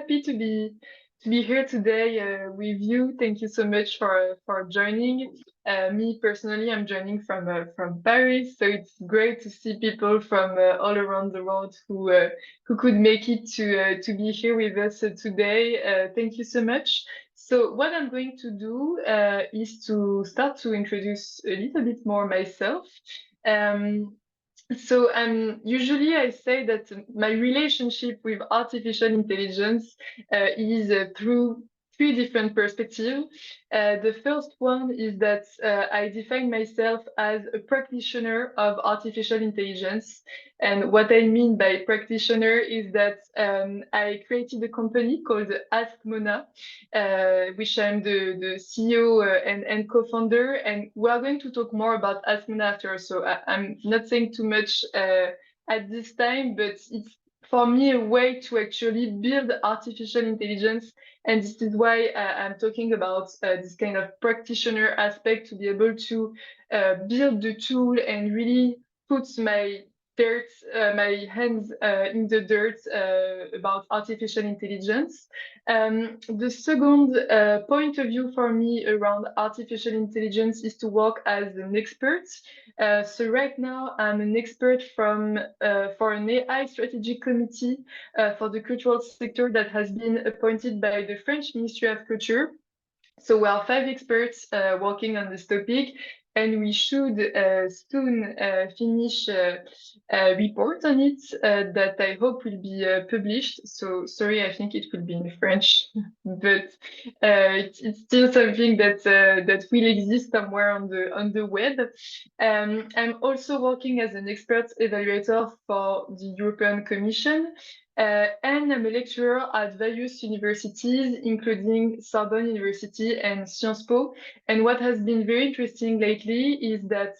happy to be here today with you. Thank you so much for joining. Me personally, I'm joining from Paris, so it's great to see people from all around the world who could make it to be here with us today. Thank you so much. So what I'm going to do is to start to introduce a little bit more myself. Um, Usually I say that my relationship with artificial intelligence is through three different perspectives. The first one is that I define myself as a practitioner of artificial intelligence. And what I mean by practitioner is that I created a company called Ask Mona, which I'm the CEO and co-founder. And we are going to talk more about Ask Mona after. So I'm not saying too much at this time, but it's for me a way to actually build artificial intelligence. And this is why I'm talking about this kind of practitioner aspect, to be able to build the tool and really put my hands in the dirt about artificial intelligence. The second point of view for me around artificial intelligence is to work as an expert. So right now I'm an expert for an AI strategic committee for the cultural sector that has been appointed by the French Ministry of Culture. So we are 5 experts working on this topic, and we should soon finish a report on it that I hope will be published. So sorry, I think it will be in French, but it's still something that will exist somewhere on the web. I'm also working as an expert evaluator for the European Commission. And I'm a lecturer at various universities, including Sorbonne University and Sciences Po. And what has been very interesting lately is that,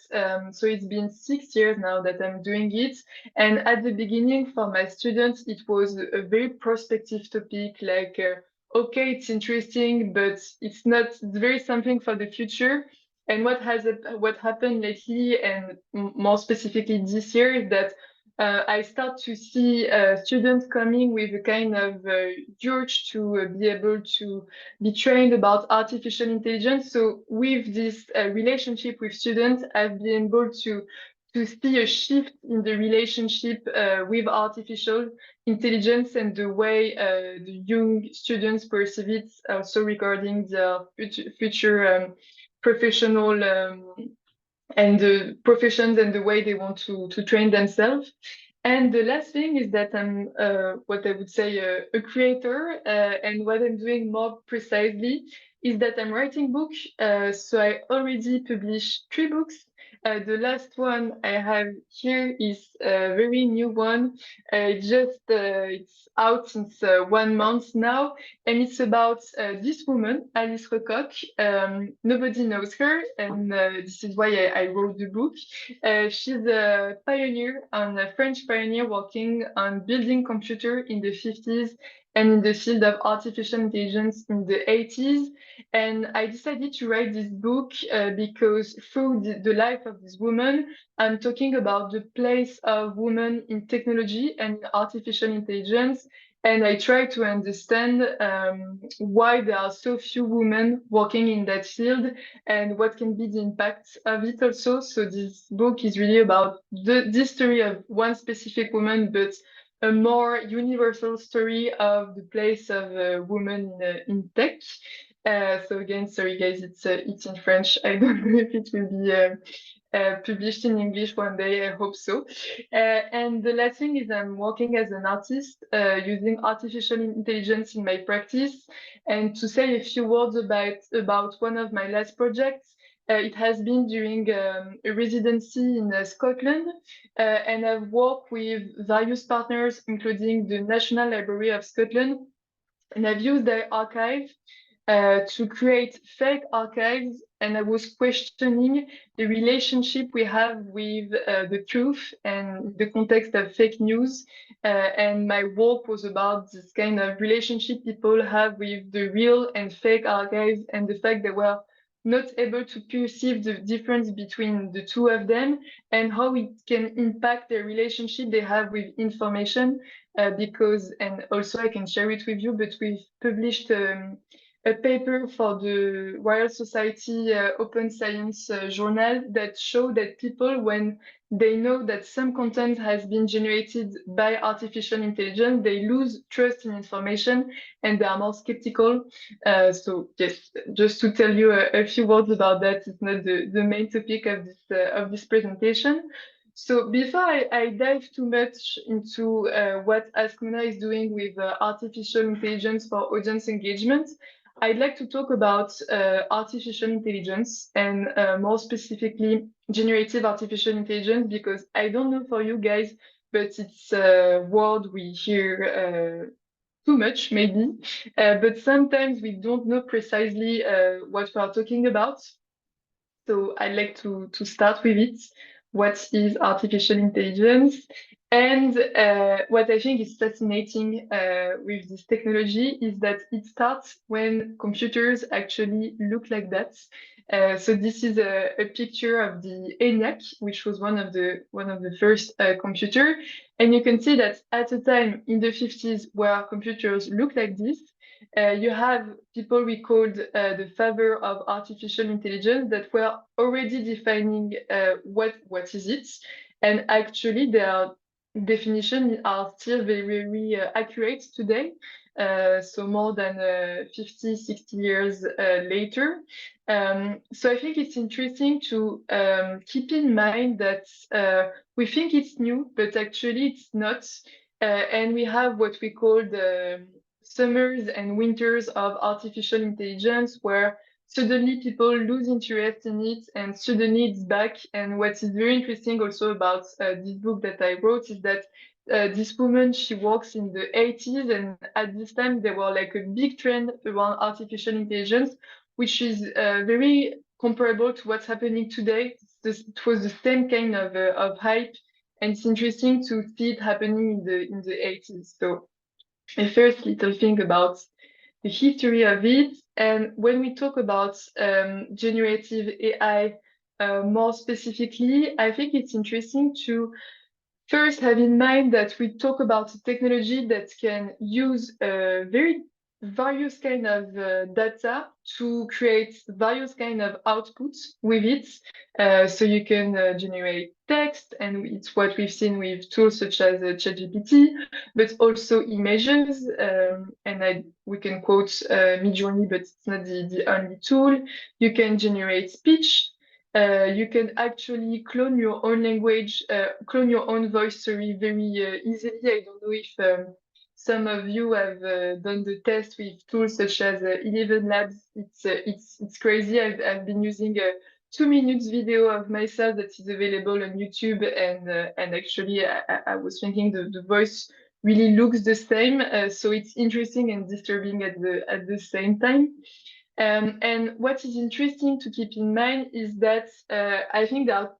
so it's been 6 years now that I'm doing it. And at the beginning, for my students, it was a very prospective topic, like, okay, it's interesting, but it's very something for the future. And what happened lately, and more specifically this year, is that I start to see students coming with a kind of urge to be able to be trained about artificial intelligence. So with this relationship with students, I've been able to see a shift in the relationship with artificial intelligence and the way the young students perceive it, also regarding their future professional and the professions and the way they want to train themselves. And the last thing is that I'm what I would say a creator, and what I'm doing more precisely is that I'm writing books. So I already published 3 books. The last one I have here is a very new one. It's out since 1 month now, and it's about this woman, Alice Lecoq. Nobody knows her, and this is why I wrote the book. She's a pioneer, a French pioneer working on building computer in the 50s and in the field of artificial intelligence in the 80s. And I decided to write this book because through the life of this woman, I'm talking about the place of women in technology and artificial intelligence. And I try to understand why there are so few women working in that field and what can be the impact of it also. So this book is really about the story of one specific woman, but a more universal story of the place of women in tech. So again, sorry guys, it's in French. I don't know if it will be published in English one day. I hope so. And the last thing is I'm working as an artist using artificial intelligence in my practice. And to say a few words about one of my last projects, it has been during a residency in Scotland, and I've worked with various partners, including the National Library of Scotland, and I've used their archive to create fake archives, and I was questioning the relationship we have with the truth and the context of fake news. And my work was about this kind of relationship people have with the real and fake archives, and the fact that we're not able to perceive the difference between the two of them and how it can impact the relationship they have with information. because, and also I can share it with you, but we've published a paper for the Royal Society Open Science Journal that show that people, when they know that some content has been generated by artificial intelligence, they lose trust in information and they are more skeptical. So yes, just to tell you a few words about that, it's not the main topic of this presentation. So before I dive too much into what Ascona is doing with artificial intelligence for audience engagement, I'd like to talk about artificial intelligence and more specifically generative artificial intelligence, because I don't know for you guys, but it's a word we hear too much maybe, but sometimes we don't know precisely what we are talking about. So I'd like to start with it. What is artificial intelligence? And what I think is fascinating with this technology is that it starts when computers actually look like that. So this is a picture of the ENIAC, which was one of the first computer, and you can see that at a time in the 50s where computers look like this, you have people we called the father of artificial intelligence that were already defining what is it, and actually their definitions are still very accurate today. So more than 50, 60 years later. So I think it's interesting to keep in mind that we think it's new, but actually it's not. And we have what we call the summers and winters of artificial intelligence, where suddenly people lose interest in it and suddenly it's back. And what is very interesting also about this book that I wrote is that this woman, she works in the 80s, and at this time there were like a big trend around artificial intelligence, which is very comparable to what's happening today. It was the same kind of hype, and it's interesting to see it happening in the 80s. So a first little thing about the history of it. And when we talk about generative AI more specifically, I think it's interesting to first have in mind that we talk about a technology that can use very various kind of data to create various kind of outputs with it. So you can generate text, and it's what we've seen with tools such as ChatGPT, but also images. And we can quote Midjourney, but it's not the only tool. You can generate speech. You can actually clone your own language, clone your own voice, sorry, very easily. I don't know if some of you have done the test with tools such as 11 Labs. It's crazy. I've been using a 2 minute video of myself that is available on YouTube, and actually I was thinking the voice really looks the same. So it's interesting and disturbing at the same time. And what is interesting to keep in mind is that I think there are,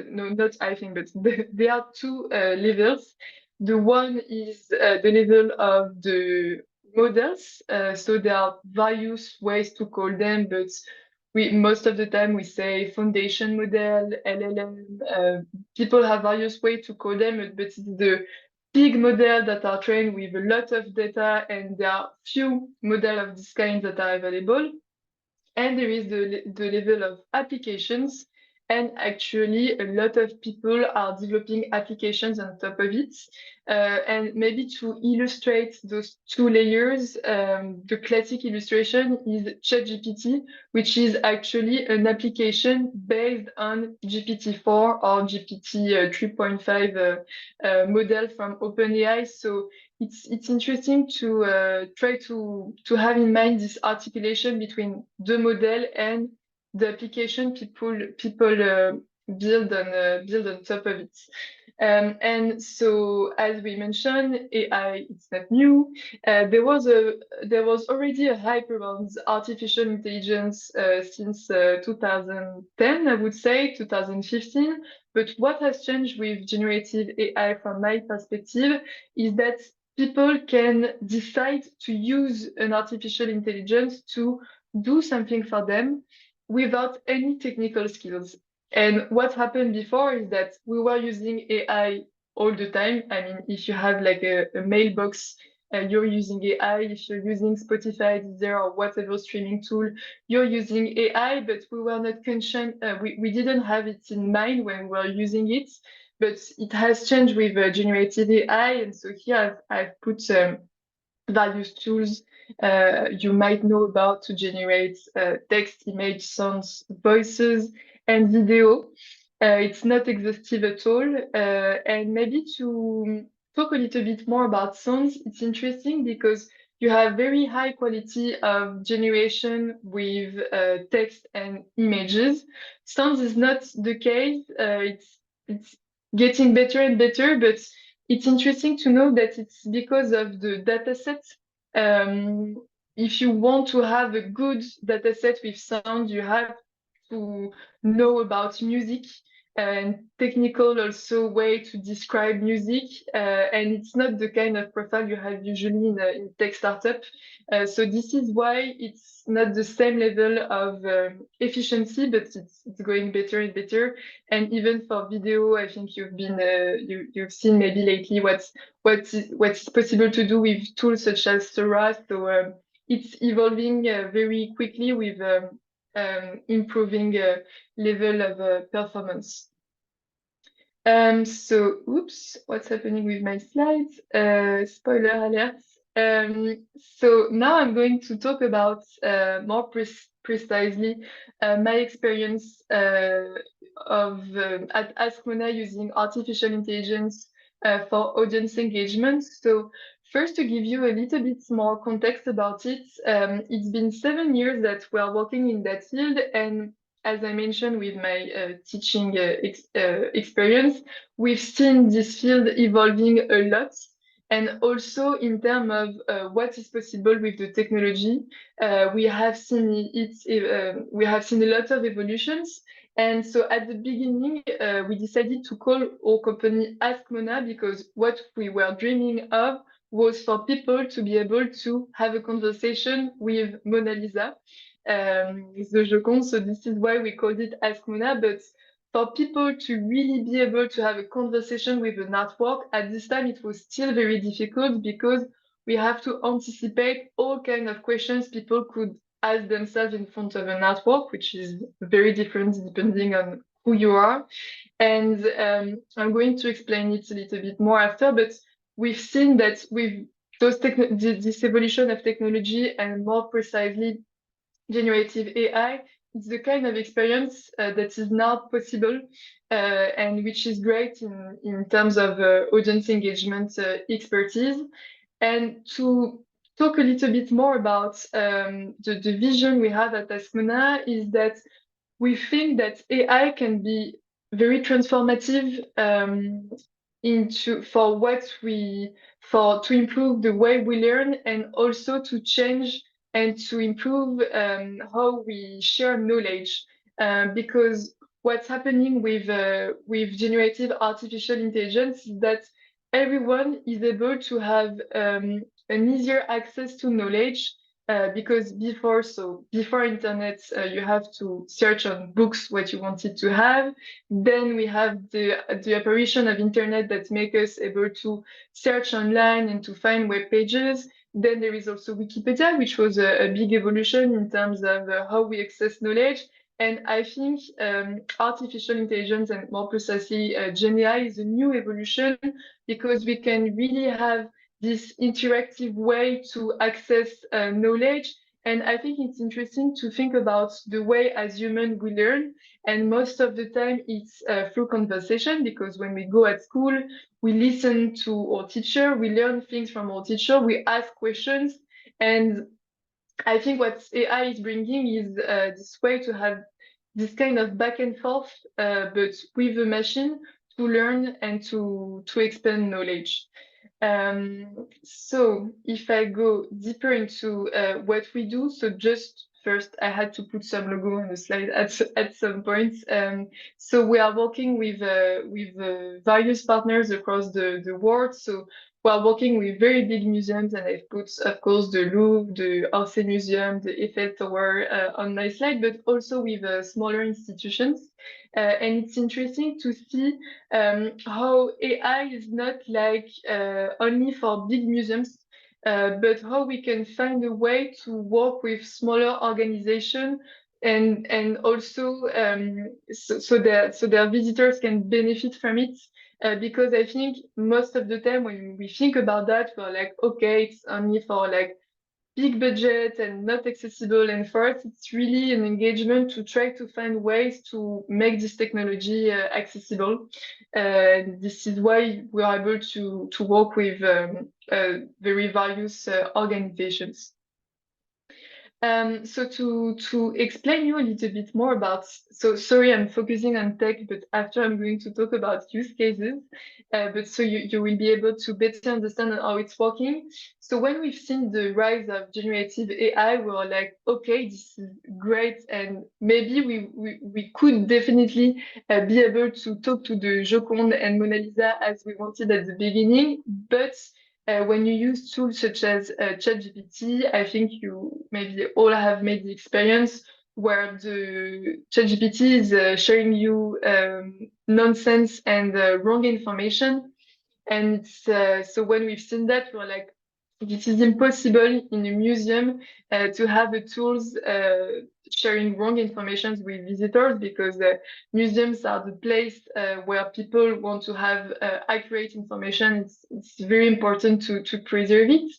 no, not I think, but there are two levels. The one is the level of the models. So there are various ways to call them, but most of the time we say foundation model, LLM. People have various ways to call them, but it's the big models that are trained with a lot of data, and there are few models of this kind that are available. And there is the level of applications, and actually a lot of people are developing applications on top of it. And maybe to illustrate those two layers, the classic illustration is ChatGPT, which is actually an application based on GPT-4 or GPT 3.5 model from OpenAI. So it's interesting to try to have in mind this articulation between the model and the application people build on top of it. And so, as we mentioned, AI, it's not new. There was already a hype around artificial intelligence since 2010, I would say, 2015. But what has changed with generative AI, from my perspective, is that people can decide to use an artificial intelligence to do something for them without any technical skills. And what happened before is that we were using AI all the time. I mean, if you have like a mailbox, you're using AI. If you're using Spotify, Deezer, or whatever streaming tool, you're using AI, but we were not conscious, we didn't have it in mind when we were using it, but it has changed with generative AI. And so here I've put various tools you might know about to generate text, image, sounds, voices, and video. It's not exhaustive at all. And maybe to talk a little bit more about sounds, it's interesting because you have very high quality of generation with text and images. Sounds is not the case. It's getting better and better, but it's interesting to know that it's because of the data set. Um, if you want to have a good data set with sound, you have to know about music and technical also way to describe music. And it's not the kind of profile you have usually in tech startup. So this is why it's not the same level of efficiency, but it's going better and better. And even for video, I think you've seen maybe lately what's possible to do with tools such as Sora. So it's evolving very quickly with improving level of performance. So, oops, what's happening with my slides? Spoiler alert. So now I'm going to talk about more precisely my experience at Ask Mona using artificial intelligence for audience engagement. So first, to give you a little bit more context about it, it's been 7 years that we are working in that field, and as I mentioned with my teaching experience, we've seen this field evolving a lot. And also in terms of what is possible with the technology, we have seen we have seen a lot of evolutions. And so at the beginning, we decided to call our company Ask Mona because what we were dreaming of was for people to be able to have a conversation with Mona Lisa. The Joconde, so this is why we called it Ask Mona. But for people to really be able to have a conversation with an artwork, at this time it was still very difficult because we have to anticipate all kinds of questions people could ask themselves in front of an artwork, which is very different depending on who you are. And I'm going to explain it a little bit more after, but we've seen that with this evolution of technology and more precisely generative AI, it's the kind of experience that is now possible and which is great in terms of audience engagement expertise. And to talk a little bit more about the vision we have at Asmona is that we think that AI can be very transformative for to improve the way we learn and also to change and to improve how we share knowledge. Because what's happening with generative artificial intelligence is that everyone is able to have an easier access to knowledge because before internet, you have to search on books what you wanted to have. Then we have the apparition of internet that make us able to search online and to find web pages. Then there is also Wikipedia, which was a big evolution in terms of how we access knowledge. And I think artificial intelligence and more precisely GenAI is a new evolution because we can really have this interactive way to access knowledge. And I think it's interesting to think about the way as humans we learn. And most of the time it's through conversation because when we go at school, we listen to our teacher, we learn things from our teacher, we ask questions. And I think what AI is bringing is this way to have this kind of back and forth, but with a machine to learn and to expand knowledge. So if I go deeper into what we do, so just first I had to put some logo on the slide at some point. So we are working with various partners across the world. So while working with very big museums, and I've put, of course, the Louvre, the Orsay Museum, the Eiffel Tower on my slide, but also with smaller institutions. And it's interesting to see how AI is not like only for big museums, but how we can find a way to work with smaller organizations and also so their visitors can benefit from it. Because I think most of the time when we think about that, we're like, okay, it's only for like big budget and not accessible. And for us, it's really an engagement to try to find ways to make this technology accessible. This is why we are able to work with very various organizations. So to explain you a little bit more about, so sorry, I'm focusing on tech, but after I'm going to talk about use cases, but so you will be able to better understand how it's working. So when we've seen the rise of generative AI, we were like, okay, this is great, and maybe we could definitely be able to talk to the Joconde and Mona Lisa as we wanted at the beginning, but when you use tools such as ChatGPT, I think you maybe all have made the experience where the ChatGPT is showing you nonsense and wrong information. And so when we've seen that, we're like, this is impossible in a museum to have the tools sharing wrong information with visitors, because museums are the place where people want to have accurate information. It's very important to preserve it.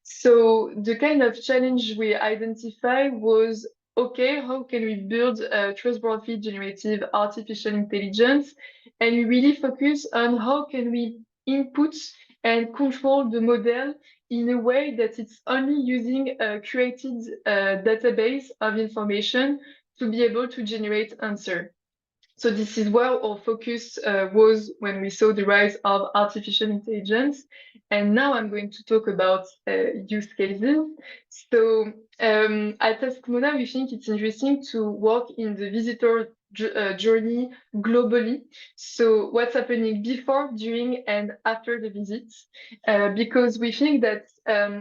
So the kind of challenge we identified was, okay, how can we build trustworthy generative artificial intelligence? And we really focus on how can we input and control the model in a way that it's only using a created database of information to be able to generate answer. So this is where our focus was when we saw the rise of artificial intelligence. And now I'm going to talk about use cases. So at Taskmona, we think it's interesting to work in the visitor journey globally. So what's happening before, during, and after the visit, because we think that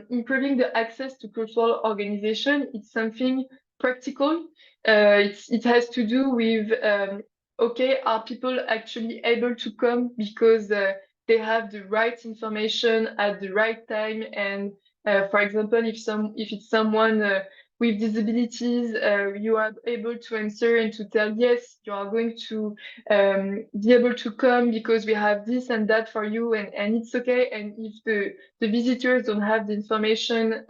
improving the access to cultural organization, it's something practical. It has to do with okay, are people actually able to come because they have the right information at the right time? And for example, if it's someone with disabilities, you are able to answer and to tell, yes, you are going to be able to come because we have this and that for you, and it's okay. And if the visitors don't have the information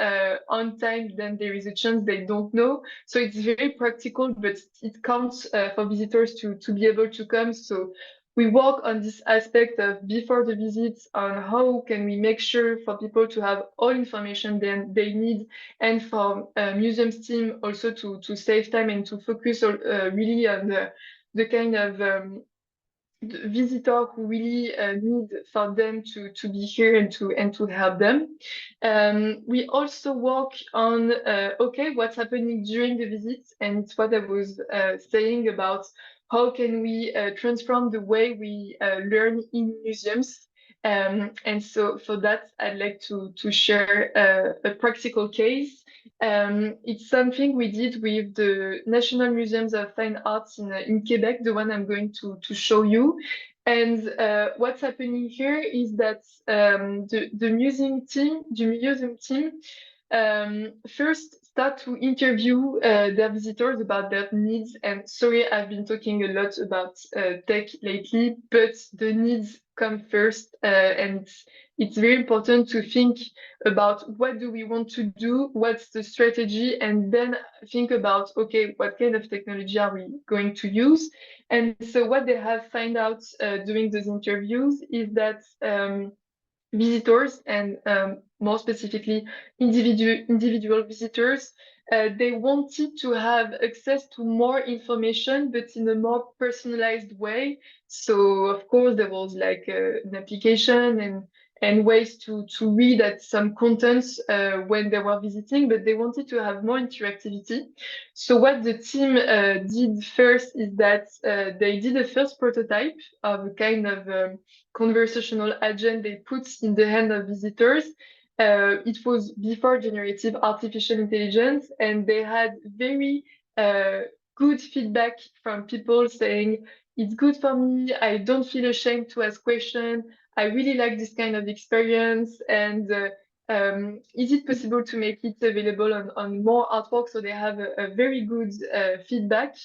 on time, then there is a chance they don't know. So it's very practical, but it counts for visitors to be able to come. So we work on this aspect of before the visit, on how can we make sure for people to have all information they need, and for museums team also to save time and to focus really on the kind of the visitor who really need for them to be here and to help them. We also work on okay, what's happening during the visit, and it's what I was saying about how can we transform the way we learn in museums. And so for that, I'd like to share a practical case. It's something we did with the National Museums of Fine Arts in Quebec, the one I'm going to show you. And what's happening here is that the museum team first start to interview their visitors about their needs. And sorry, I've been talking a lot about tech lately, but the needs come first, and it's very important to think about what do we want to do, what's the strategy, and then think about, okay, what kind of technology are we going to use? And so what they have found out during those interviews is that visitors, and more specifically individual visitors, they wanted to have access to more information, but in a more personalized way. So of course there was like an application and ways to read at some contents when they were visiting, but they wanted to have more interactivity. So what the team did first is that they did a first prototype of a kind of conversational agent they put in the hand of visitors. It was before generative artificial intelligence, and they had very good feedback from people saying, it's good for me, I don't feel ashamed to ask questions, I really like this kind of experience, and is it possible to make it available on more artwork? So they have a very good feedback.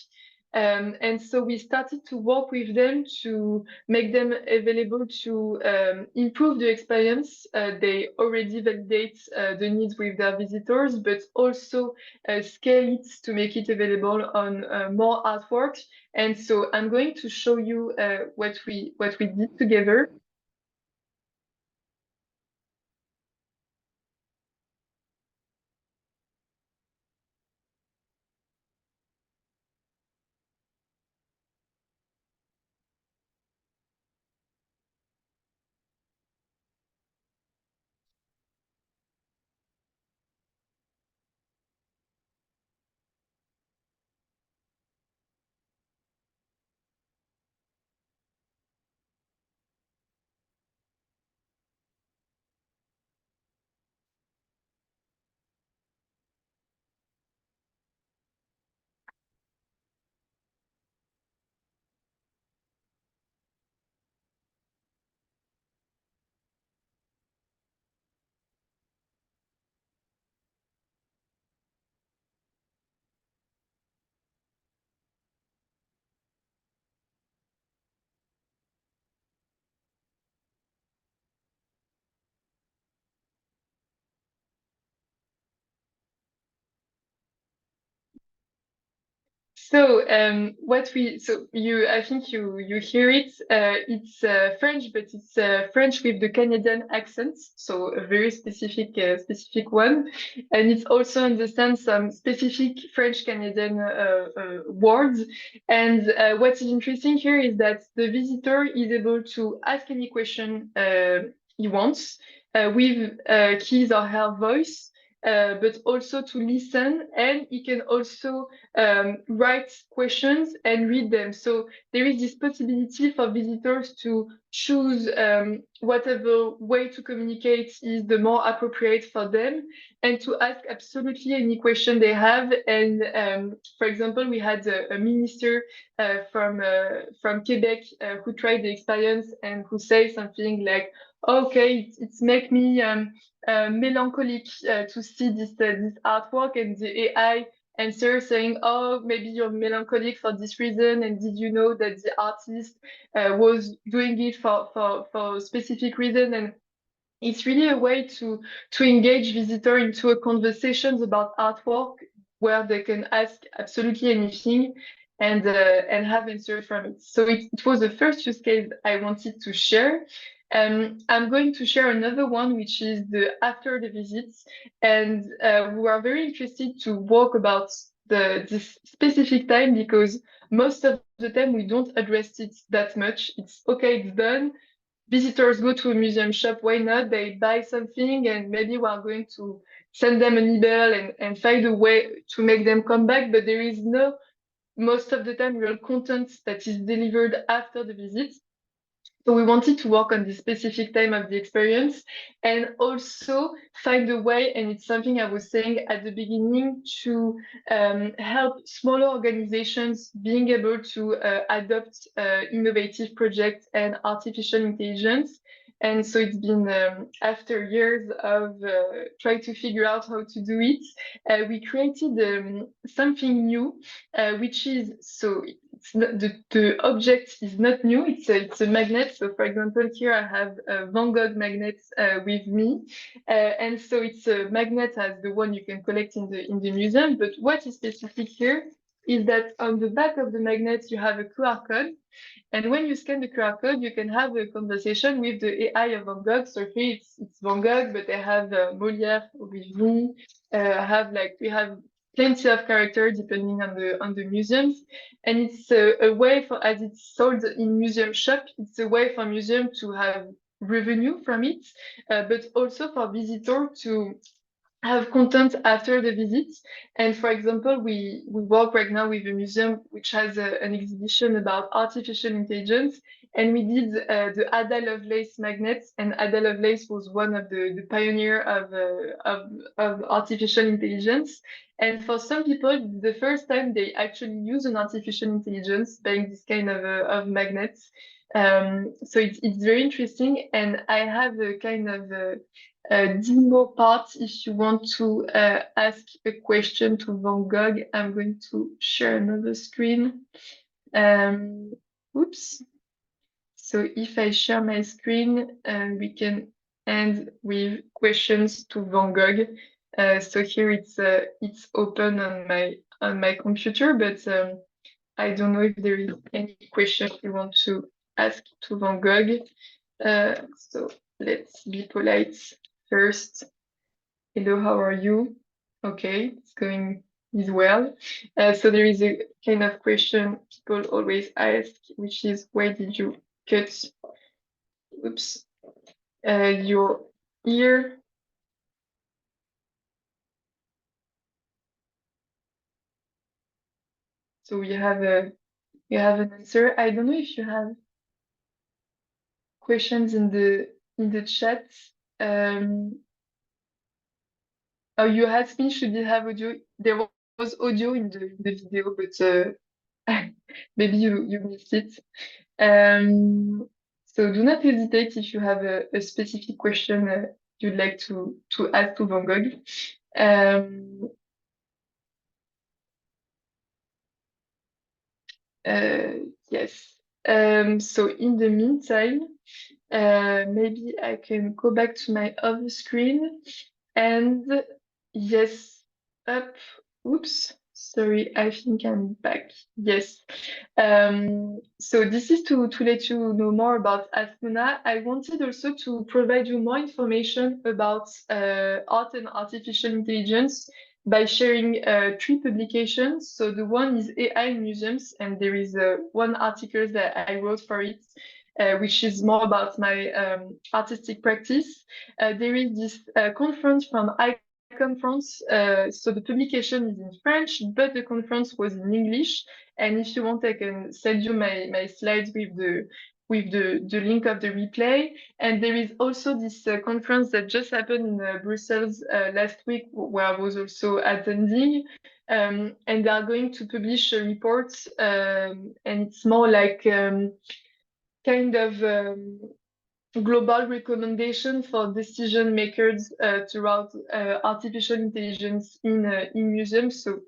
And so we started to work with them to make them available to improve the experience. They already validate the needs with their visitors, but also scale it to make it available on more artwork. And so I'm going to show you what we did together. So I think you hear it. It's French, but it's French with the Canadian accent, so a very specific one, and it also understands some specific French Canadian words. And what is interesting here is that the visitor is able to ask any question he wants with his or her voice. But also to listen, and he can also write questions and read them. So there is this possibility for visitors to choose whatever way to communicate is the more appropriate for them, and to ask absolutely any question they have. And for example, we had a minister from Quebec who tried the experience and who said something like, okay, it's make me melancholic to see this artwork, and the AI answer saying, oh, maybe you're melancholic for this reason, and did you know that the artist was doing it for a specific reason? And it's really a way to engage visitor into a conversations about artwork where they can ask absolutely anything and have answers from it. So it was the first use case I wanted to share. I'm going to share another one, which is the after the visits, and we are very interested to walk about this specific time, because most of the time we don't address it that much. It's okay, it's done, visitors go to a museum shop, why not? They buy something, and maybe we are going to send them an email and find a way to make them come back, but there is no, most of the time, real content that is delivered after the visit. So we wanted to work on the specific time of the experience and also find a way, and it's something I was saying at the beginning, to help smaller organizations being able to adopt innovative projects and artificial intelligence. And so it's been after years of trying to figure out how to do it, we created something new, which is, so it's not, the object is not new, it's a magnet. So for example, here I have a Van Gogh magnet with me. And so it's a magnet as the one you can collect in the museum. But what is specific here is that on the back of the magnet, you have a QR code. And when you scan the QR code, you can have a conversation with the AI of Van Gogh. So here it's Van Gogh, but I have Molière with me. We have plenty of characters depending on the museums. And it's a way for, as it's sold in museum shop, it's a way for museum to have revenue from it, but also for visitor to have content after the visit. And for example, we work right now with a museum which has an exhibition about artificial intelligence, and we did the Ada Lovelace magnets, and Ada Lovelace was one of the pioneer of artificial intelligence. And for some people, the first time they actually use an artificial intelligence buying this kind of magnets. So it's very interesting, and I have a kind of demo part if you want to ask a question to Van Gogh. I'm going to share another screen. Oops. So if I share my screen, we can end with questions to Van Gogh. So here it's open on my computer, but I don't know if there is any question you want to ask to Van Gogh. So let's be polite first. Hello, how are you? Okay, it's going is well. So there is a kind of question people always ask, which is why did you cut, oops, your ear? So we have an answer. I don't know if you have questions in the chat. Oh, you asked me, should it have audio? There was audio in the video, but maybe you missed it. So do not hesitate if you have a specific question you'd like to ask to Van Gogh. Yes. So in the meantime, maybe I can go back to my other screen. And yes, up. Oops, sorry, I think I'm back. Yes. So this is to let you know more about Asmona. I wanted also to provide you more information about art and artificial intelligence by sharing 3 publications. So the one is AI in museums, and there is one article that I wrote for it, which is more about my artistic practice. There is this conference from conference. So the publication is in French, but the conference was in English. And if you want, I can send you my slides with the link of the replay. And there is also this conference that just happened in Brussels last week, where I was also attending. And they are going to publish a report, and it's more like kind of global recommendation for decision makers throughout artificial intelligence in museums. So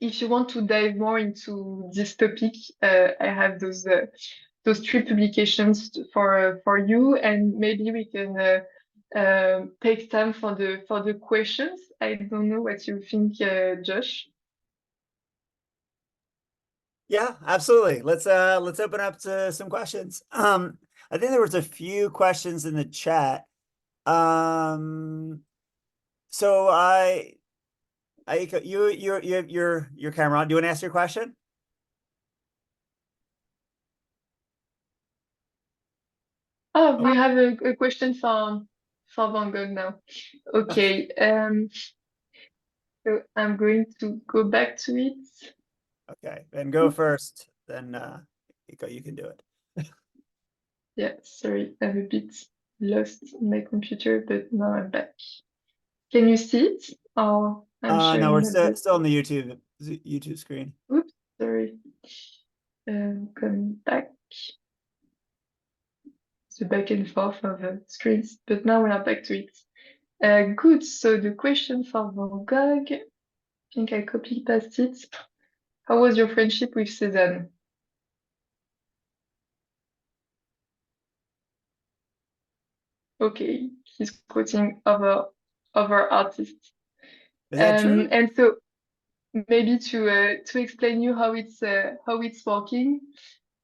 if you want to dive more into this topic, I have those 3 publications for you, and maybe we can take time for the questions. I don't know what you think, Josh. Yeah, absolutely. Let's open up to some questions. I think there was a few questions in the chat. So Aiko, your camera on. Do you want to ask your question? Oh, we have a question for Van Gogh now. Okay, so I'm going to go back to it. Okay, then go first. Then Aiko, you can do it. Yeah, sorry, I'm a bit lost in my computer, but now I'm back. Can you see it? Oh, I'm sharing No, we're a still on the YouTube screen. Oops, sorry. Coming back. The back and forth of screens, but now we are back to it. Good. So the question for Van Gogh, I think I copied past it. How was your friendship with Cézanne? Okay, he's quoting other artists. Is that true? And so maybe to explain you how it's working,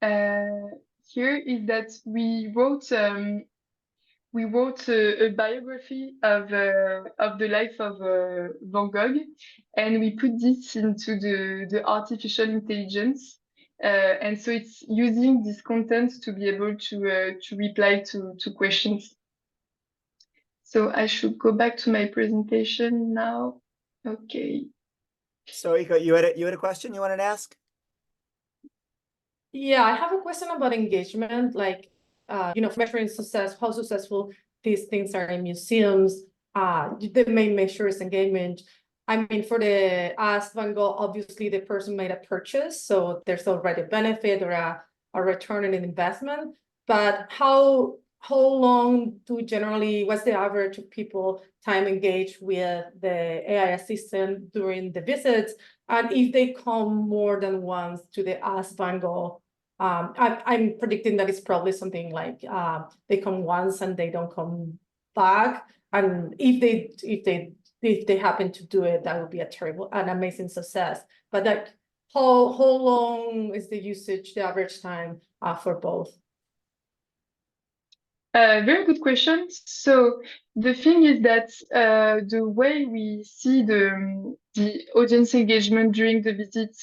here is that we wrote a biography of the life of Van Gogh, and we put this into the artificial intelligence. And so it's using this content to be able to reply to questions. So I should go back to my presentation now. Okay. So Iko, you had a question you wanted to ask? Yeah, I have a question about engagement, like, measuring success, how successful these things are in museums. The main measure is engagement. I mean, for the Ask Van Gogh, obviously the person made a purchase, so there's already a benefit or a return on an investment. But how long do generally, what's the average of people time engaged with the AI assistant during the visits? And if they come more than once to the Ask Van Gogh, I'm predicting that it's probably something like they come once and they don't come back. And if they happen to do it, that would be an amazing success. But like, how long is the usage, the average time for both? Very good question. So the thing is that the way we see the audience engagement during the visit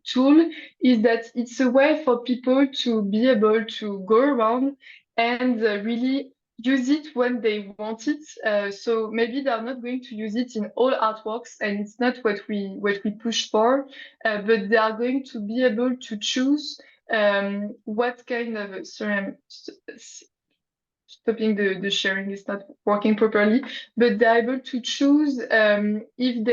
tool is that it's a way for people to be able to go around and really use it when they want it. So maybe they're not going to use it in all artworks, and it's not what we push for, but they are going to be able to choose what kind of, sorry, I'm stopping the sharing is not working properly, but they're able to choose if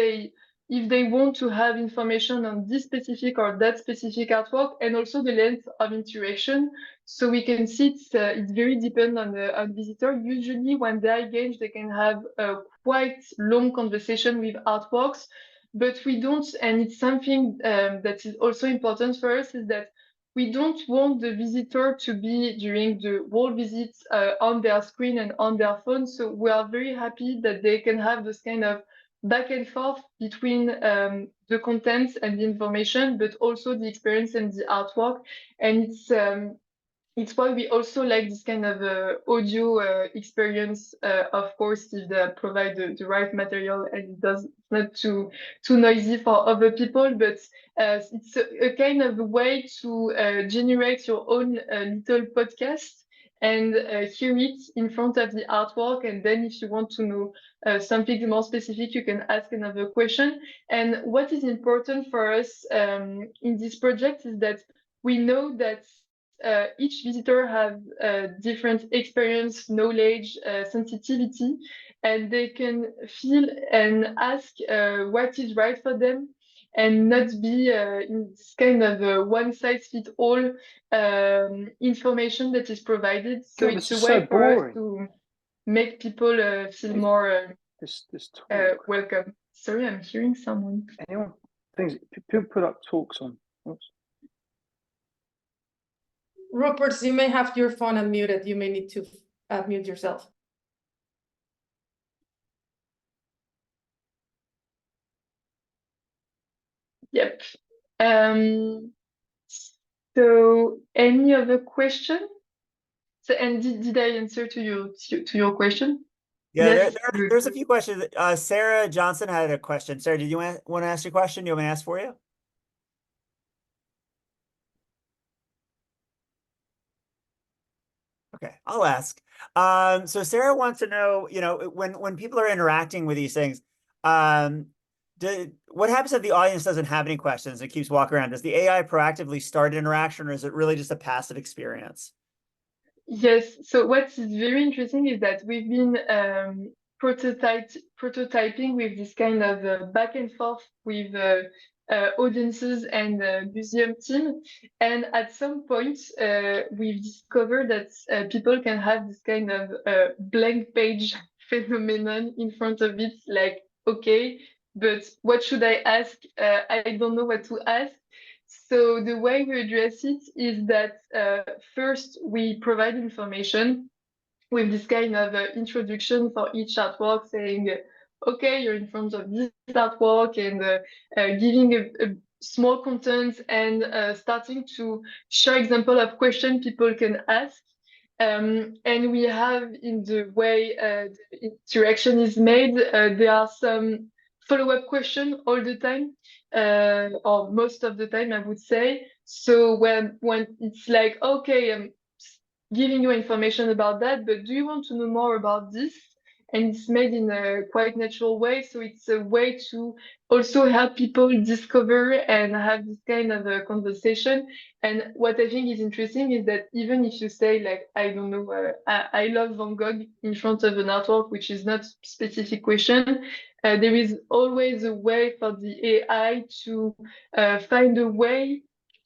they want to have information on this specific or that specific artwork, and also the length of interaction. So we can see it's very dependent on the visitor. Usually when they're engaged, they can have a quite long conversation with artworks, but we don't, and it's something that is also important for us, is that we don't want the visitor to be during the whole visit on their screen and on their phone. So we are very happy that they can have this kind of back and forth between the content and the information, but also the experience and the artwork. And it's why we also like this kind of audio experience, of course, if they provide the right material and it does not too noisy for other people, but it's a kind of a way to generate your own little podcast and hear it in front of the artwork. And then if you want to know something more specific, you can ask another question. And what is important for us in this project is that we know that each visitor have different experience, knowledge, sensitivity, and they can feel and ask what is right for them, and not be in this kind of one-size-fits-all information that is provided. So God, it's this a is way so for us boring. to make people feel more This talk. welcome. Sorry, I'm hearing someone. Anyone? Things people put up talks on. Oops. Rupert, you may have your phone unmuted. You may need to mute yourself. Yep. So any other question? So, and did I answer to your question? Yeah, Yes. there's a few questions. Sarah Johnson had a question. Sarah, did you want to ask your question? Do you want me to ask for you? Okay, I'll ask. So Sarah wants to know, when people are interacting with these things, what happens if the audience doesn't have any questions and keeps walking around? Does the AI proactively start interaction, or is it really just a passive experience? Yes. So what is very interesting is that we've been prototyping with this kind of back and forth with audiences and museum team. And at some point, we've discovered that people can have this kind of blank page phenomenon in front of it, like, okay, but what should I ask? I don't know what to ask. So the way we address it is that first we provide information with this kind of introduction for each artwork, saying, okay, you're in front of this artwork, and giving a small content and starting to show example of question people can ask. And we have, in the way the interaction is made, there are some follow-up question all the time, or most of the time, I would say. So when it's like, okay, I'm giving you information about that, but do you want to know more about this? And it's made in a quite natural way. So it's a way to also help people discover and have this kind of a conversation. And what I think is interesting is that even if you say like, I don't know, I love Van Gogh in front of an artwork, which is not specific question, there is always a way for the AI to find a way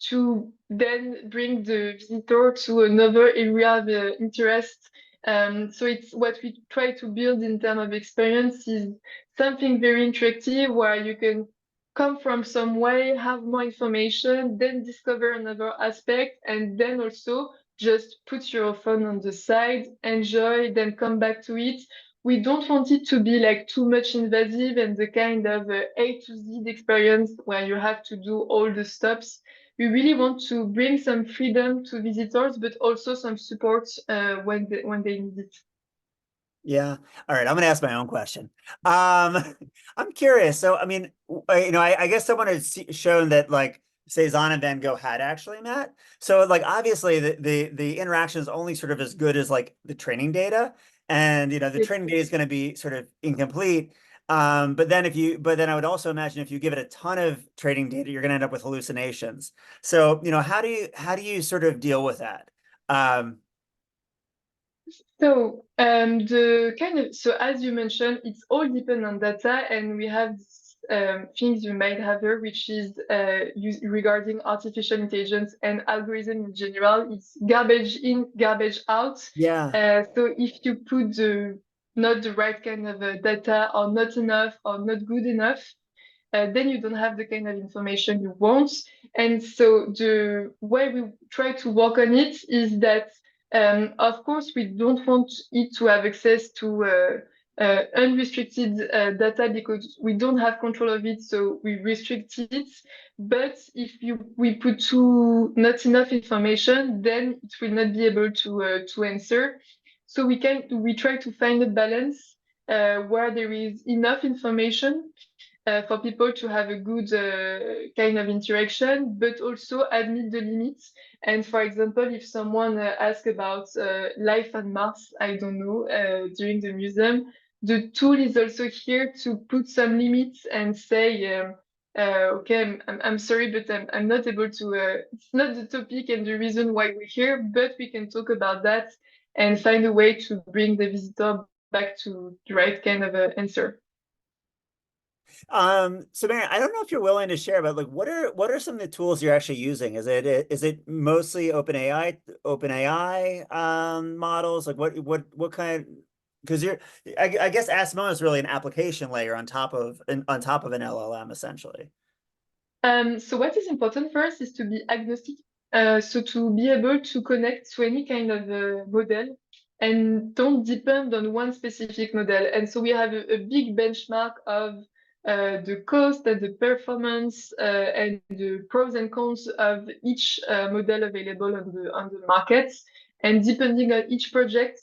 to then bring the visitor to another area of interest. So it's what we try to build in terms of experience is something very interactive where you can come from some way, have more information, then discover another aspect, and then also just put your phone on the side, enjoy, then come back to it. We don't want it to be like too much invasive and the kind of A to Z experience where you have to do all the stops. We really want to bring some freedom to visitors, but also some support when they need it. Yeah. All right. I'm going to ask my own question. I'm curious. So, I mean, I guess someone had shown that like Cezanne and Van Gogh had actually met. So like, obviously the interaction is only sort of as good as like the training data, and, the Yes. training data is going to be sort of incomplete. But then I would also imagine if you give it a ton of training data, you're going to end up with hallucinations. So, how do you sort of deal with that? So so as you mentioned, it's all depend on data, and we have things you might have here, which is regarding artificial intelligence and algorithm in general. It's garbage in, garbage out. Yeah. So if you put not the right kind of data, or not enough, or not good enough, then you don't have the kind of information you want. And so the way we try to work on it is that, of course, we don't want it to have access to unrestricted data because we don't have control of it, so we restrict it. But if we put not enough information, then it will not be able to answer. So we try to find a balance where there is enough information for people to have a good kind of interaction, but also admit the limits. And for example, if someone asks about life on Mars, I don't know, during the museum, the tool is also here to put some limits and say, okay, I'm sorry, but I'm not able to, it's not the topic and the reason why we're here, but we can talk about that and find a way to bring the visitor back to the right kind of answer. So Marion, I don't know if you're willing to share, but like, what are some of the tools you're actually using? Is it mostly OpenAI models? Like what kind? Because I guess Asimo is really an application layer on top of an LLM essentially. So what is important for us is to be agnostic. So to be able to connect to any kind of model and don't depend on one specific model. And so we have a big benchmark of the cost and the performance and the pros and cons of each model available on the market. And depending on each project,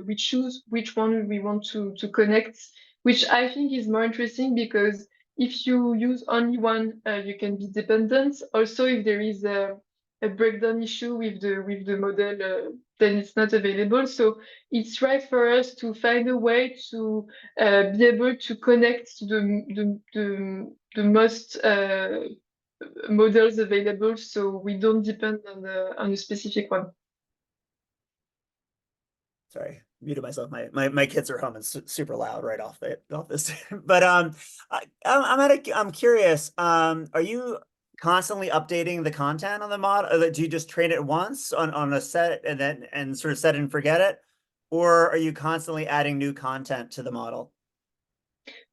we choose which one we want to connect, which I think is more interesting because if you use only one, you can be dependent. Also, if there is a breakdown issue with the model, then it's not available. So it's right for us to find a way to be able to connect to the most models available, so we don't depend on a specific one. Sorry, muted myself. My kids are home and super loud right off this. But I'm curious. Are you constantly updating the content on the model? Do you just train it once on a set and sort of set it and forget it, or are you constantly adding new content to the model?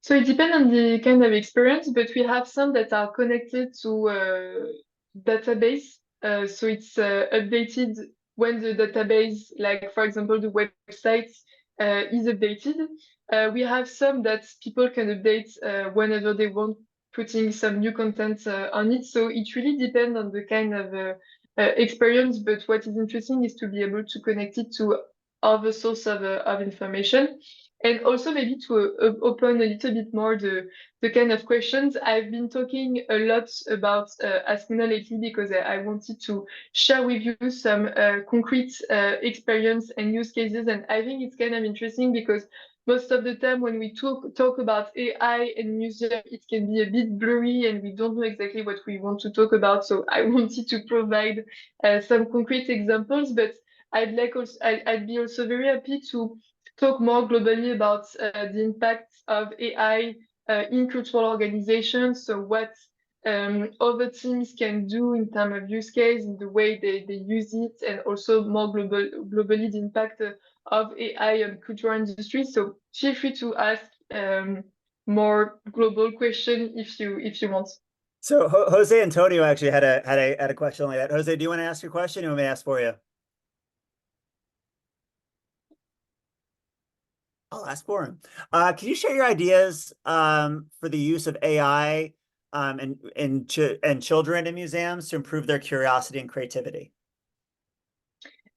So it depends on the kind of experience, but we have some that are connected to a database. So it's updated when the database, like for example, the website is updated. We have some that people can update whenever they want, putting some new content on it. So it really depends on the kind of experience. But what is interesting is to be able to connect it to other source of information. And also maybe to open a little bit more the kind of questions. I've been talking a lot about Askina lately because I wanted to share with you some concrete experience and use cases. And I think it's kind of interesting because most of the time when we talk about AI and museum, it can be a bit blurry and we don't know exactly what we want to talk about. So I wanted to provide some concrete examples, but I'd be also very happy to talk more globally about the impact of AI in cultural organizations. So what other teams can do in terms of use case, in the way they use it, and also more globally the impact of AI on cultural industry. So feel free to ask more global question if you want. So Jose Antonio actually had a question like that. Jose, do you want to ask your question or want me to ask for you? I'll ask for him. Can you share your ideas for the use of AI and children in museums to improve their curiosity and creativity?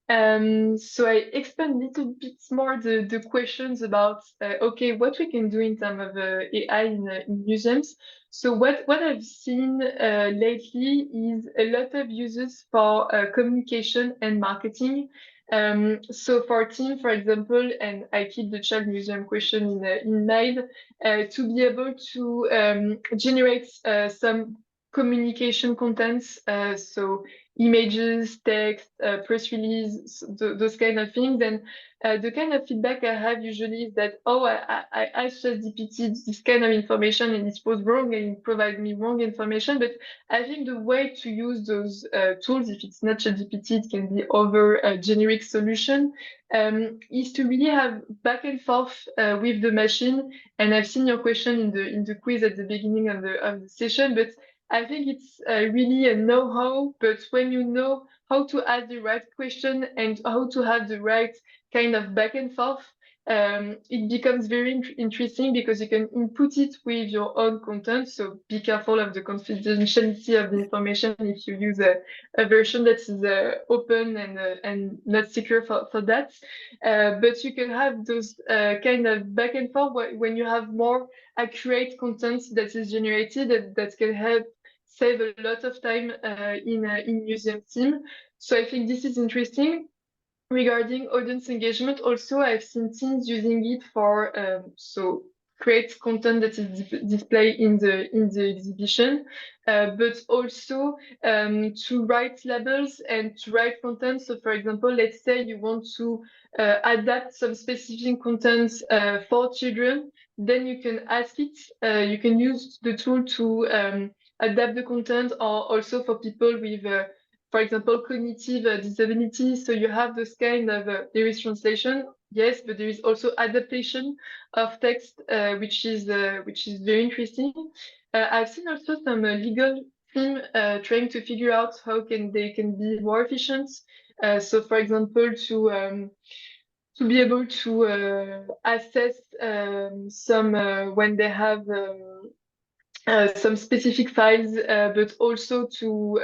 So I expand a little bit more the questions about okay, what we can do in terms of AI in museums. So what I've seen lately is a lot of uses for communication and marketing. So for team, for example, and I keep the child museum question in mind, to be able to generate some communication contents. So images, text, press release, those kind of things. And the kind of feedback I have usually is that, oh, I asked ChatGPT this kind of information and it was wrong and it provided me wrong information. But I think the way to use those tools, if it's not ChatGPT, it can be other generic solution, is to really have back and forth with the machine. And I've seen your question in the quiz at the beginning of the session, but I think it's really a know-how, but when you know how to ask the right question and how to have the right kind of back and forth, it becomes very interesting because you can input it with your own content. So be careful of the confidentiality of the information if you use a version that is open and not secure for that. But you can have those kind of back and forth when you have more accurate content that is generated that can help save a lot of time in museum team. So I think this is interesting. Regarding audience engagement, also I've seen teams using it for so create content that is displayed in the exhibition, but also to write labels and to write content. So for example, let's say you want to adapt some specific content for children, then you can ask it, you can use the tool to adapt the content, or also for people with for example, cognitive disability. So you have this kind of, there is translation, yes, but there is also adaptation of text, which is very interesting. I've seen also some legal team trying to figure out how they can be more efficient. So for example, to be able to assess some when they have some specific files, but also to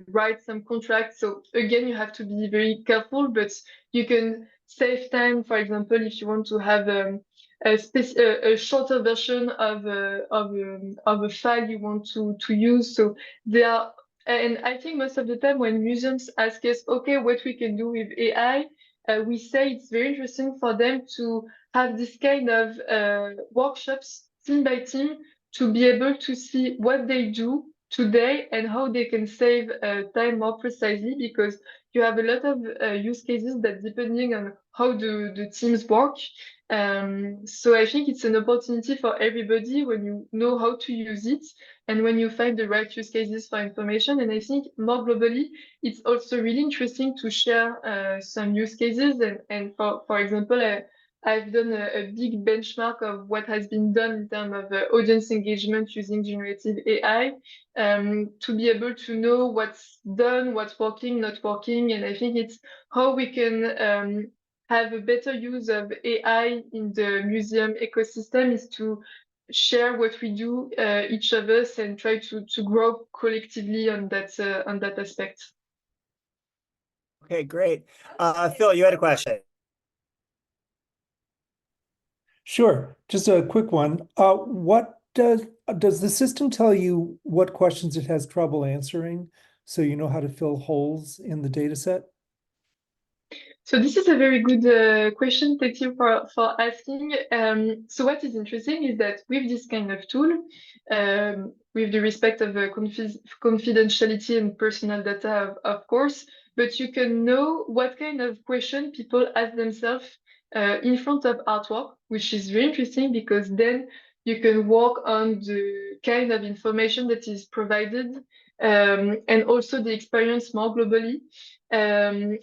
write some contracts. So again, you have to be very careful, but you can save time. For example, if you want to have a shorter version of a file you want to use. So they are, and I think most of the time when museums ask us, okay, what we can do with AI, we say it's very interesting for them to have this kind of workshops team by team, to be able to see what they do today and how they can save time more precisely, because you have a lot of use cases that depending on how the teams work. So I think it's an opportunity for everybody when you know how to use it and when you find the right use cases for information. And I think more globally, it's also really interesting to share some use cases. And for example, I've done a big benchmark of what has been done in terms of audience engagement using generative AI, to be able to know what's done, what's working, not working. And I think it's how we can have a better use of AI in the museum ecosystem is to share what we do, each of us, and try to grow collectively on that aspect. Okay, great. Phil, you had a question. Sure. Just a quick one. What does the system tell you what questions it has trouble answering, so you know how to fill holes in the data set? So this is a very good question. Thank you for asking. So what is interesting is that with this kind of tool, with the respect of confidentiality and personal data, of course, but you can know what kind of question people ask themselves in front of artwork, which is very interesting because then you can work on the kind of information that is provided and also the experience more globally.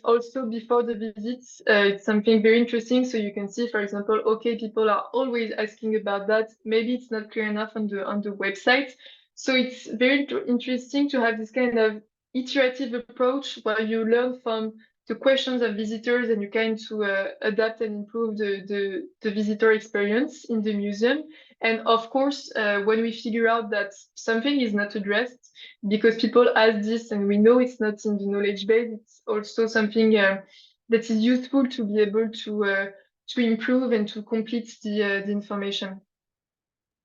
Also before the visits, it's something very interesting. So you can see, for example, okay, people are always asking about that. Maybe it's not clear enough on the website. So it's very interesting to have this kind of iterative approach where you learn from the questions of visitors and you kind to adapt and improve the visitor experience in the museum. And of course, when we figure out that something is not addressed, because people ask this and we know it's not in the knowledge base, it's also something that is useful to be able to improve and to complete the information.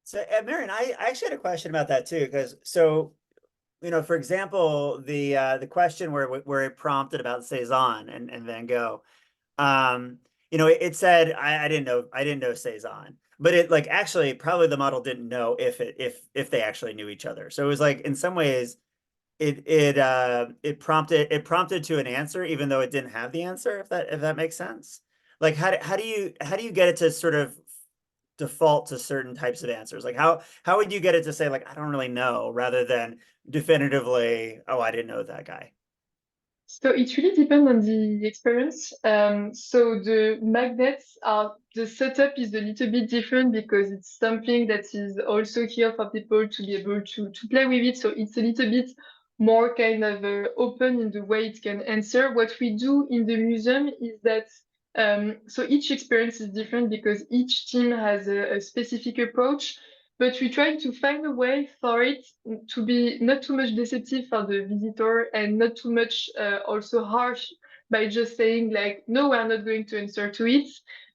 So, Marion, I actually had a question about that too, because for example, the question where it prompted about Cezanne and Van Gogh, it said I didn't know Cezanne, but it like actually probably the model didn't know if they actually knew each other. So it was like in some ways it prompted to an answer even though it didn't have the answer, if that makes sense. Like how do you get it to sort of default to certain types of answers? Like how would you get it to say like I don't really know rather than definitively, oh, I didn't know that guy? So it really depends on the experience. So the magnets the setup is a little bit different because it's something that is also here for people to be able to play with it. So it's a little bit more kind of open in the way it can answer. What we do in the museum is that so each experience is different because each team has a specific approach. But we try to find a way for it to be not too much deceptive for the visitor and not too much also harsh by just saying like, no, we're not going to answer to it,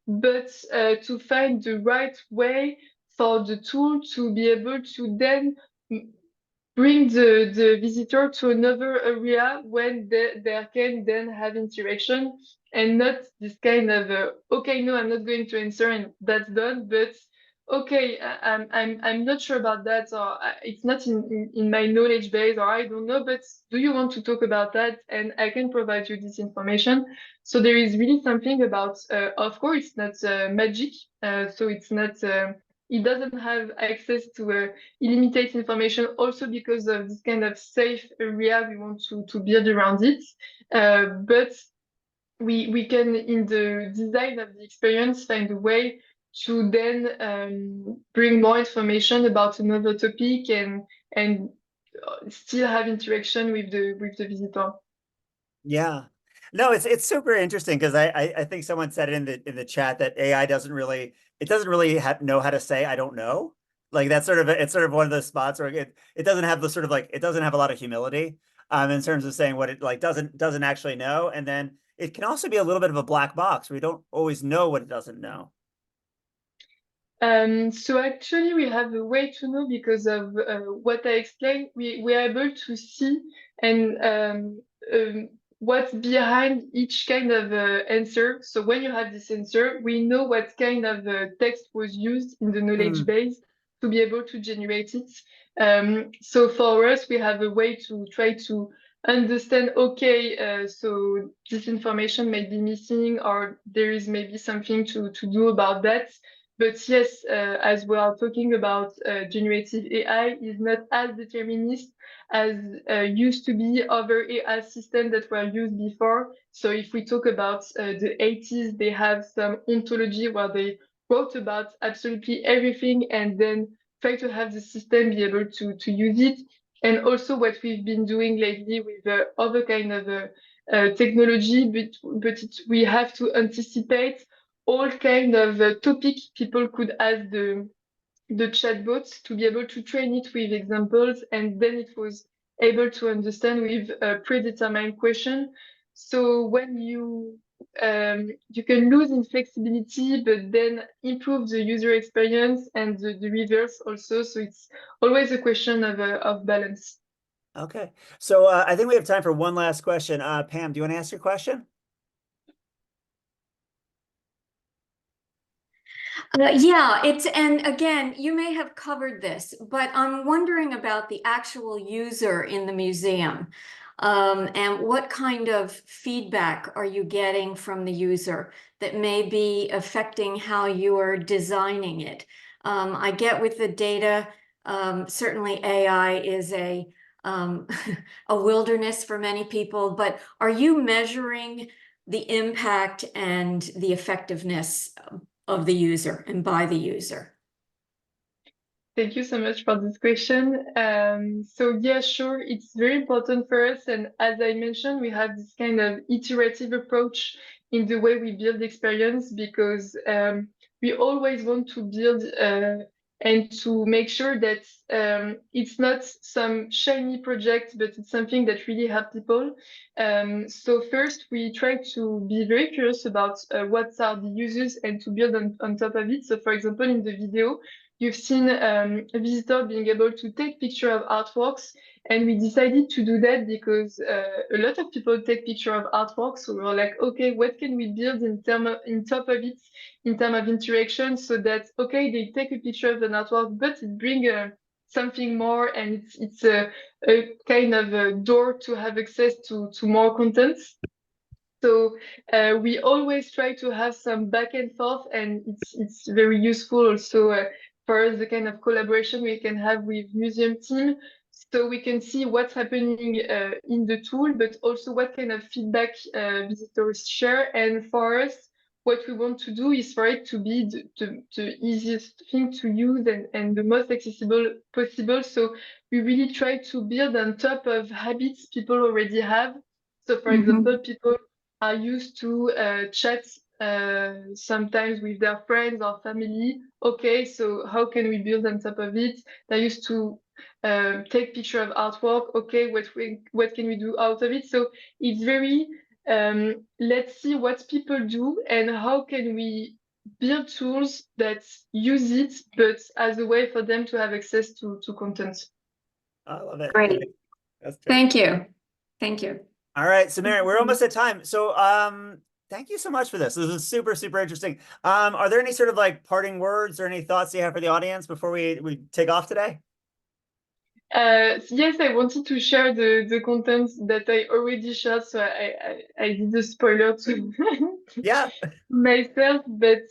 but to find the right way for the tool to be able to then bring the visitor to another area when they can then have interaction and not this kind of, okay, no, I'm not going to answer and that's done, but okay, I'm not sure about that, or it's not in my knowledge base, or I don't know, but do you want to talk about that? And I can provide you this information. So there is really something about, of course, it's not magic, so it's not, it doesn't have access to illimited information also because of this kind of safe area we want to build around it. But we can, in the design of the experience, find a way to then bring more information about another topic and still have interaction with the visitor. Yeah. No, it's super interesting because I think someone said it in the chat that AI doesn't really know how to say I don't know. Like that's it's sort of one of those spots where it doesn't have the sort of like it doesn't have a lot of humility in terms of saying what it like doesn't actually know. And then it can also be a little bit of a black box. We don't always know what it doesn't know. So actually we have a way to know because of what I explained. We are able to see and what's behind each kind of answer. So when you have this answer, we know what kind of text was used in the knowledge base to be able to generate it. So for us, we have a way to try to understand, okay, so this information may be missing or there is maybe something to do about that. But yes, as we are talking about generative AI is not as determinist as used to be other AI systems that were used before. So if we talk about the 80s, they have some ontology where they wrote about absolutely everything and then try to have the system be able to use it. And also what we've been doing lately with other kind of technology, but we have to anticipate all kind of topic people could ask the chatbots to be able to train it with examples, and then it was able to understand with a predetermined question. So when you you can lose in flexibility, but then improve the user experience and the reverse also. So it's always a question of balance. Okay. So I think we have time for one last question. Pam, do you want to ask your question? Yeah, and again, you may have covered this, but I'm wondering about the actual user in the museum. And what kind of feedback are you getting from the user that may be affecting how you're designing it? I get with the data, certainly AI is a wilderness for many people, but are you measuring the impact and the effectiveness of the user and by the user? Thank you so much for this question. So yeah, sure, it's very important for us. And as I mentioned, we have this kind of iterative approach in the way we build experience because we always want to build and to make sure that it's not some shiny project, but it's something that really helps people. So first, we try to be very curious about what are the users and to build on top of it. So for example, in the video, you've seen a visitor being able to take picture of artworks, and we decided to do that because a lot of people take picture of artworks. So we were like, okay, what can we build in top of it, in terms of interaction, so that okay, they take a picture of an artwork, but it brings something more, and it's a kind of a door to have access to more content. So we always try to have some back and forth, and it's very useful also for us, the kind of collaboration we can have with museum team, so we can see what's happening in the tool, but also what kind of feedback visitors share. And for us, what we want to do is for it to be the easiest thing to use and the most accessible possible. So we really try to build on top of habits people already have. So for example, people are used to chat sometimes with their friends or family. Okay, so how can we build on top of it? They're used to take picture of artwork. Okay, what can we do out of it? So it's very let's see what people do and how can we build tools that use it, but as a way for them to have access to content. I love it. Great. That's great. Thank you. Thank you. All right, so Marion, we're almost at time. So thank you so much for this. This is super, super interesting. Are there any sort of like parting words or any thoughts you have for the audience before we take off today? Yes, I wanted to share the content that I already shared, so I did a spoiler to Yeah. myself, but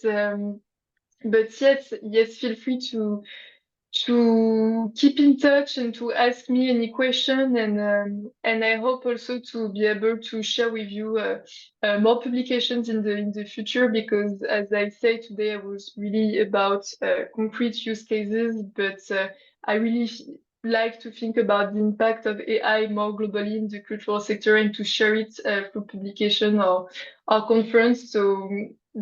yes, feel free to keep in touch and to ask me any question, and I hope also to be able to share with you more publications in the future, because as I say today, I was really about concrete use cases, but I really like to think about the impact of AI more globally in the cultural sector and to share it through publication or conference. So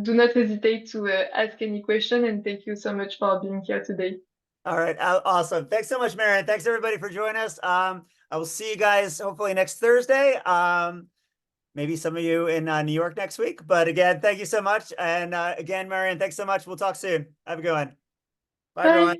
do not hesitate to ask any question, and thank you so much for being here today. All right. Awesome. Thanks so much, Marion. Thanks everybody for joining us. I will see you guys hopefully next Thursday. Maybe some of you in New York next week. But again, thank you so much. And again, Marion, thanks so much. We'll talk soon. Have a good one. Bye, everyone.